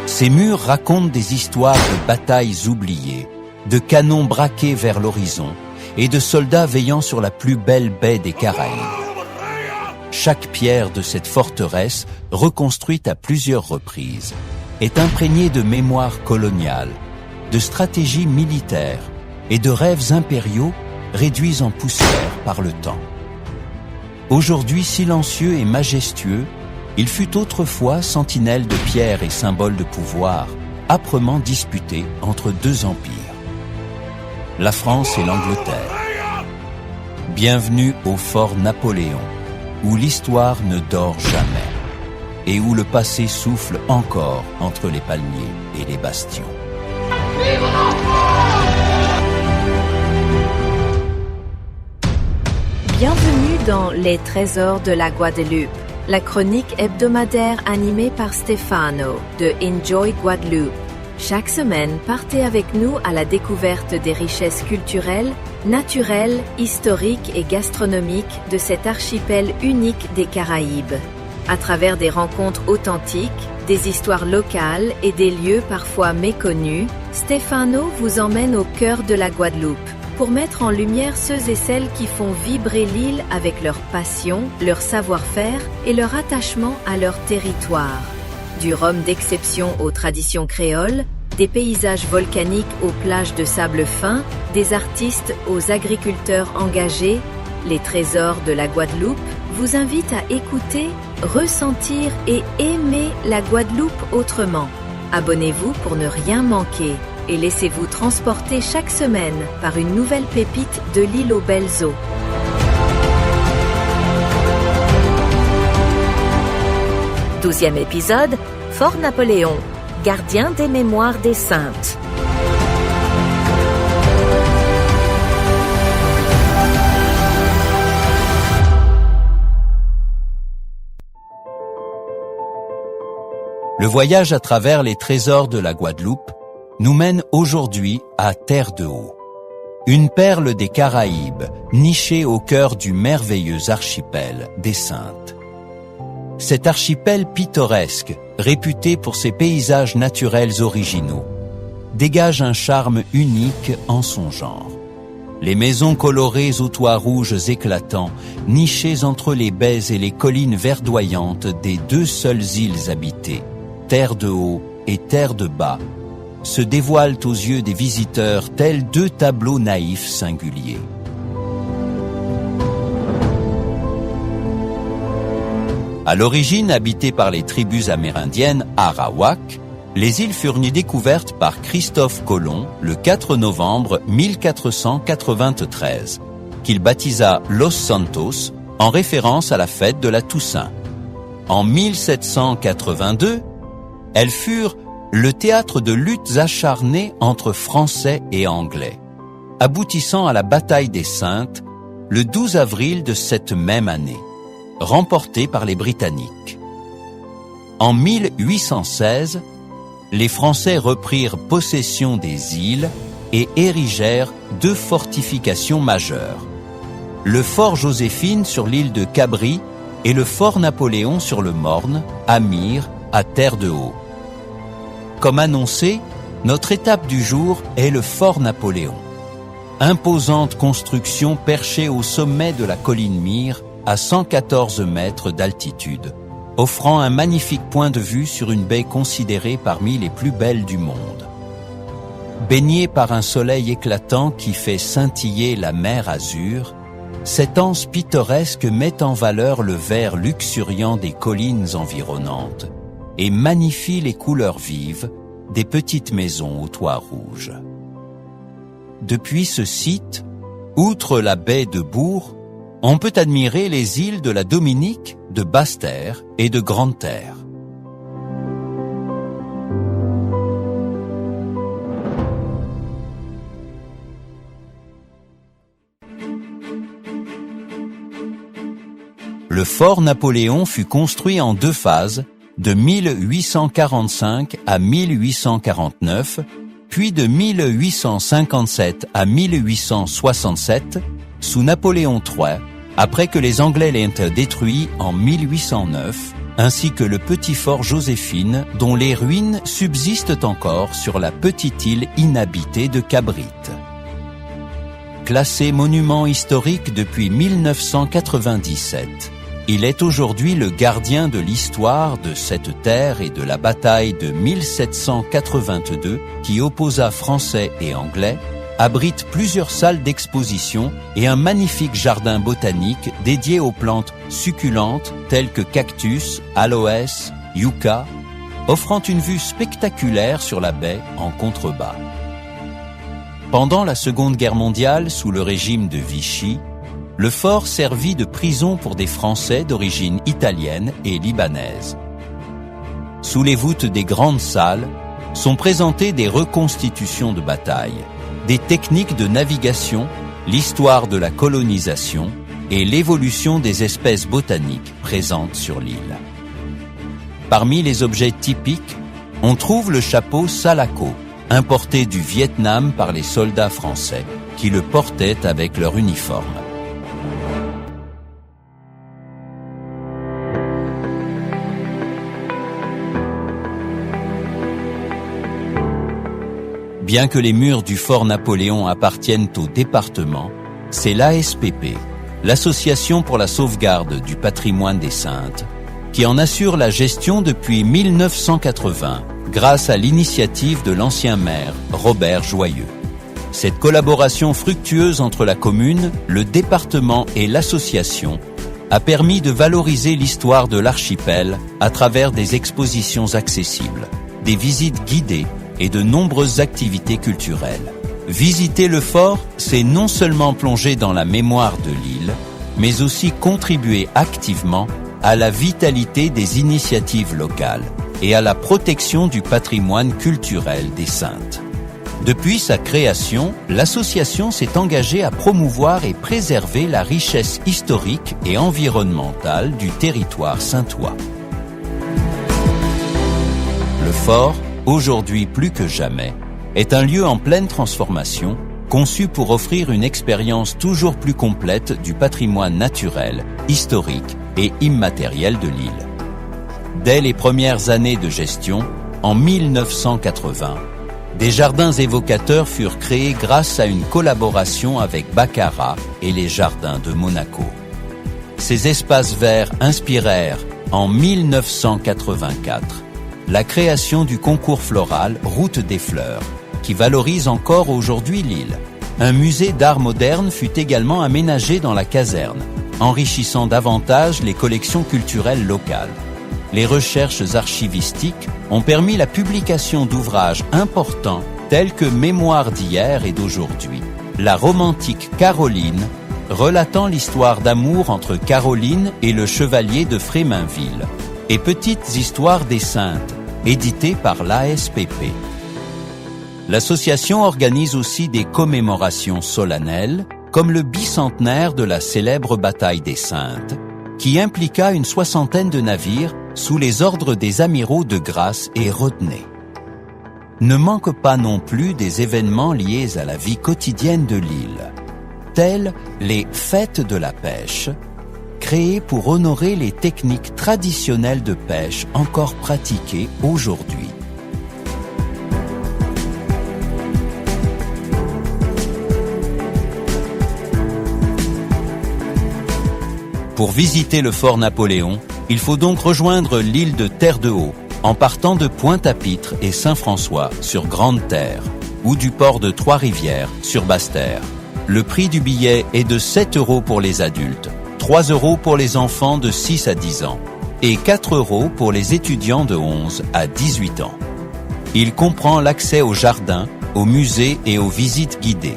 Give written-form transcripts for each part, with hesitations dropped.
Ces murs racontent des histoires de batailles oubliées, de canons braqués vers l'horizon et de soldats veillant sur la plus belle baie des Caraïbes. Chaque pierre de cette forteresse, reconstruite à plusieurs reprises, est imprégnée de mémoire coloniale, de stratégies militaires et de rêves impériaux réduits en poussière par le temps. Aujourd'hui silencieux et majestueux, il fut autrefois sentinelle de pierre et symbole de pouvoir, âprement disputé entre deux empires, la France et l'Angleterre. Bienvenue au fort Napoléon, où l'histoire ne dort jamais, et où le passé souffle encore entre les palmiers et les bastions. Bienvenue dans Les Trésors de la Guadeloupe, la chronique hebdomadaire animée par Stefano de Enjoy Guadeloupe. Chaque semaine, partez avec nous à la découverte des richesses culturelles, naturelles, historiques et gastronomiques de cet archipel unique des Caraïbes. À travers des rencontres authentiques, des histoires locales et des lieux parfois méconnus, Stefano vous emmène au cœur de la Guadeloupe pour mettre en lumière ceux et celles qui font vibrer l'île avec leur passion, leur savoir-faire et leur attachement à leur territoire. Du rhum d'exception aux traditions créoles, des paysages volcaniques aux plages de sable fin, des artistes aux agriculteurs engagés, les trésors de la Guadeloupe vous invitent à écouter, ressentir et aimer la Guadeloupe autrement. Abonnez-vous pour ne rien manquer et laissez-vous transporter chaque semaine par une nouvelle pépite de l'île aux belles eaux. Douzième épisode, Fort Napoléon, gardien des mémoires des saintes. Le voyage à travers les trésors de la Guadeloupe nous mène aujourd'hui à Terre-de-Haut, une perle des Caraïbes nichée au cœur du merveilleux archipel des Saintes. Cet archipel pittoresque, réputé pour ses paysages naturels originaux, dégage un charme unique en son genre. Les maisons colorées aux toits rouges éclatants, nichées entre les baies et les collines verdoyantes des deux seules îles habitées, Terre-de-Haut et Terre-de-Bas, se dévoilent aux yeux des visiteurs tels deux tableaux naïfs singuliers. À l'origine habitées par les tribus amérindiennes Arawak, les îles furent découvertes par Christophe Colomb le 4 novembre 1493, qu'il baptisa Los Santos en référence à la fête de la Toussaint. En 1782, elles furent le théâtre de luttes acharnées entre Français et Anglais, aboutissant à la bataille des Saintes le 12 avril de cette même année, remportée par les Britanniques. En 1816, les Français reprirent possession des îles et érigèrent deux fortifications majeures, le fort Joséphine sur l'île de Cabri et le fort Napoléon sur le Morne, à Myre, à Terre-de-Haut. Comme annoncé, notre étape du jour est le fort Napoléon. Imposante construction perchée au sommet de la colline Myre à 114 mètres d'altitude, offrant un magnifique point de vue sur une baie considérée parmi les plus belles du monde. Baignée par un soleil éclatant qui fait scintiller la mer Azur, cette anse pittoresque met en valeur le vert luxuriant des collines environnantes et magnifie les couleurs vives des petites maisons aux toits rouges. Depuis ce site, outre la baie de Bourg, on peut admirer les îles de la Dominique, de Basse-Terre et de Grande-Terre. Le fort Napoléon fut construit en deux phases, de 1845 à 1849, puis de 1857 à 1867, sous Napoléon III, après que les Anglais l'aient détruit en 1809, ainsi que le petit fort Joséphine, dont les ruines subsistent encore sur la petite île inhabitée de Cabrit. Classé monument historique depuis 1997, il est aujourd'hui le gardien de l'histoire de cette terre et de la bataille de 1782 qui opposa Français et Anglais, abrite plusieurs salles d'exposition et un magnifique jardin botanique dédié aux plantes succulentes telles que cactus, aloès, yucca, offrant une vue spectaculaire sur la baie en contrebas. Pendant la Seconde Guerre mondiale, sous le régime de Vichy, le fort servit de prison pour des Français d'origine italienne et libanaise. Sous les voûtes des grandes salles sont présentées des reconstitutions de bataille, des techniques de navigation, l'histoire de la colonisation et l'évolution des espèces botaniques présentes sur l'île. Parmi les objets typiques, on trouve le chapeau Salako, importé du Vietnam par les soldats français, qui le portaient avec leur uniforme. Bien que les murs du fort Napoléon appartiennent au département, c'est l'ASPP, l'Association pour la sauvegarde du patrimoine des Saintes, qui en assure la gestion depuis 1980, grâce à l'initiative de l'ancien maire Robert Joyeux. Cette collaboration fructueuse entre la commune, le département et l'association a permis de valoriser l'histoire de l'archipel à travers des expositions accessibles, des visites guidées et de nombreuses activités culturelles. Visiter le fort, c'est non seulement plonger dans la mémoire de l'île, mais aussi contribuer activement à la vitalité des initiatives locales et à la protection du patrimoine culturel des Saintes. Depuis sa création, l'association s'est engagée à promouvoir et préserver la richesse historique et environnementale du territoire saintois. Le fort, aujourd'hui plus que jamais, est un lieu en pleine transformation, conçu pour offrir une expérience toujours plus complète du patrimoine naturel, historique et immatériel de l'île. Dès les premières années de gestion, en 1980, des jardins évocateurs furent créés grâce à une collaboration avec Baccarat et les Jardins de Monaco. Ces espaces verts inspirèrent, en 1984, la création du concours floral Route des Fleurs, qui valorise encore aujourd'hui l'île. Un musée d'art moderne fut également aménagé dans la caserne, enrichissant davantage les collections culturelles locales. Les recherches archivistiques ont permis la publication d'ouvrages importants tels que Mémoire d'hier et d'aujourd'hui, La romantique Caroline, relatant l'histoire d'amour entre Caroline et le chevalier de Fréminville, et Petites histoires des Saintes, édité par l'ASPP. L'association organise aussi des commémorations solennelles, comme le bicentenaire de la célèbre bataille des Saintes, qui impliqua une soixantaine de navires sous les ordres des amiraux de Grasse et Rodney. Ne manque pas non plus des événements liés à la vie quotidienne de l'île, tels les fêtes de la pêche, créées pour honorer les techniques traditionnelles de pêche encore pratiquées aujourd'hui. Pour visiter le fort Napoléon, il faut donc rejoindre l'île de Terre-de-Haut, en partant de Pointe-à-Pitre et Saint-François sur Grande Terre, ou du port de Trois-Rivières sur Basse-Terre. Le prix du billet est de 7 € pour les adultes, 3 € pour les enfants de 6 à 10 ans, et 4 € pour les étudiants de 11 à 18 ans. Il comprend l'accès au jardin, au musée et aux visites guidées.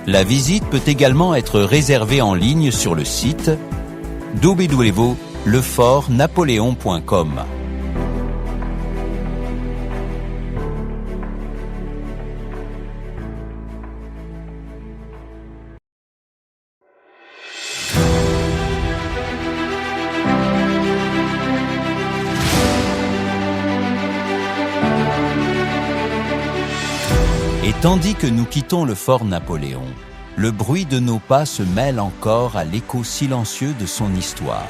La visite peut également être réservée en ligne sur le site www.lefortnapoléon.com. Et tandis que nous quittons le fort Napoléon, le bruit de nos pas se mêle encore à l'écho silencieux de son histoire.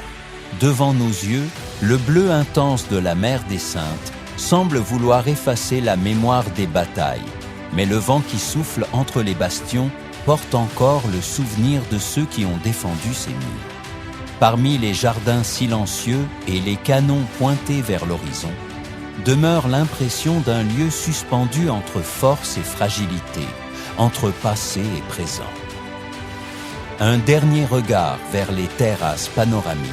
Devant nos yeux, le bleu intense de la mer des Saintes semble vouloir effacer la mémoire des batailles, mais le vent qui souffle entre les bastions porte encore le souvenir de ceux qui ont défendu ces murs. Parmi les jardins silencieux et les canons pointés vers l'horizon, demeure l'impression d'un lieu suspendu entre force et fragilité, entre passé et présent. Un dernier regard vers les terrasses panoramiques,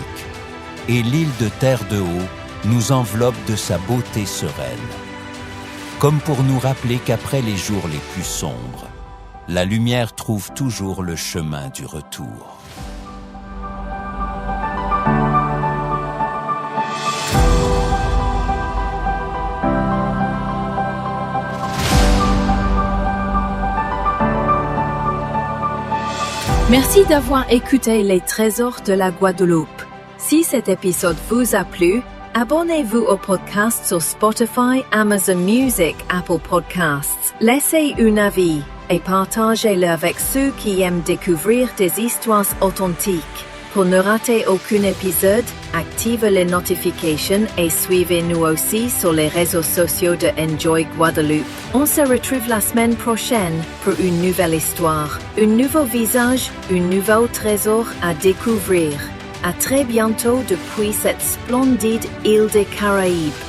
et l'île de Terre de Haut nous enveloppe de sa beauté sereine, comme pour nous rappeler qu'après les jours les plus sombres, la lumière trouve toujours le chemin du retour. Merci d'avoir écouté les trésors de la Guadeloupe. Si cet épisode vous a plu, abonnez-vous au podcast sur Spotify, Amazon Music, Apple Podcasts. Laissez un avis et partagez-le avec ceux qui aiment découvrir des histoires authentiques. Pour ne rater aucun épisode, activez les notifications et suivez-nous aussi sur les réseaux sociaux de Enjoy Guadeloupe. On se retrouve la semaine prochaine pour une nouvelle histoire, un nouveau visage, un nouveau trésor à découvrir. À très bientôt depuis cette splendide île des Caraïbes.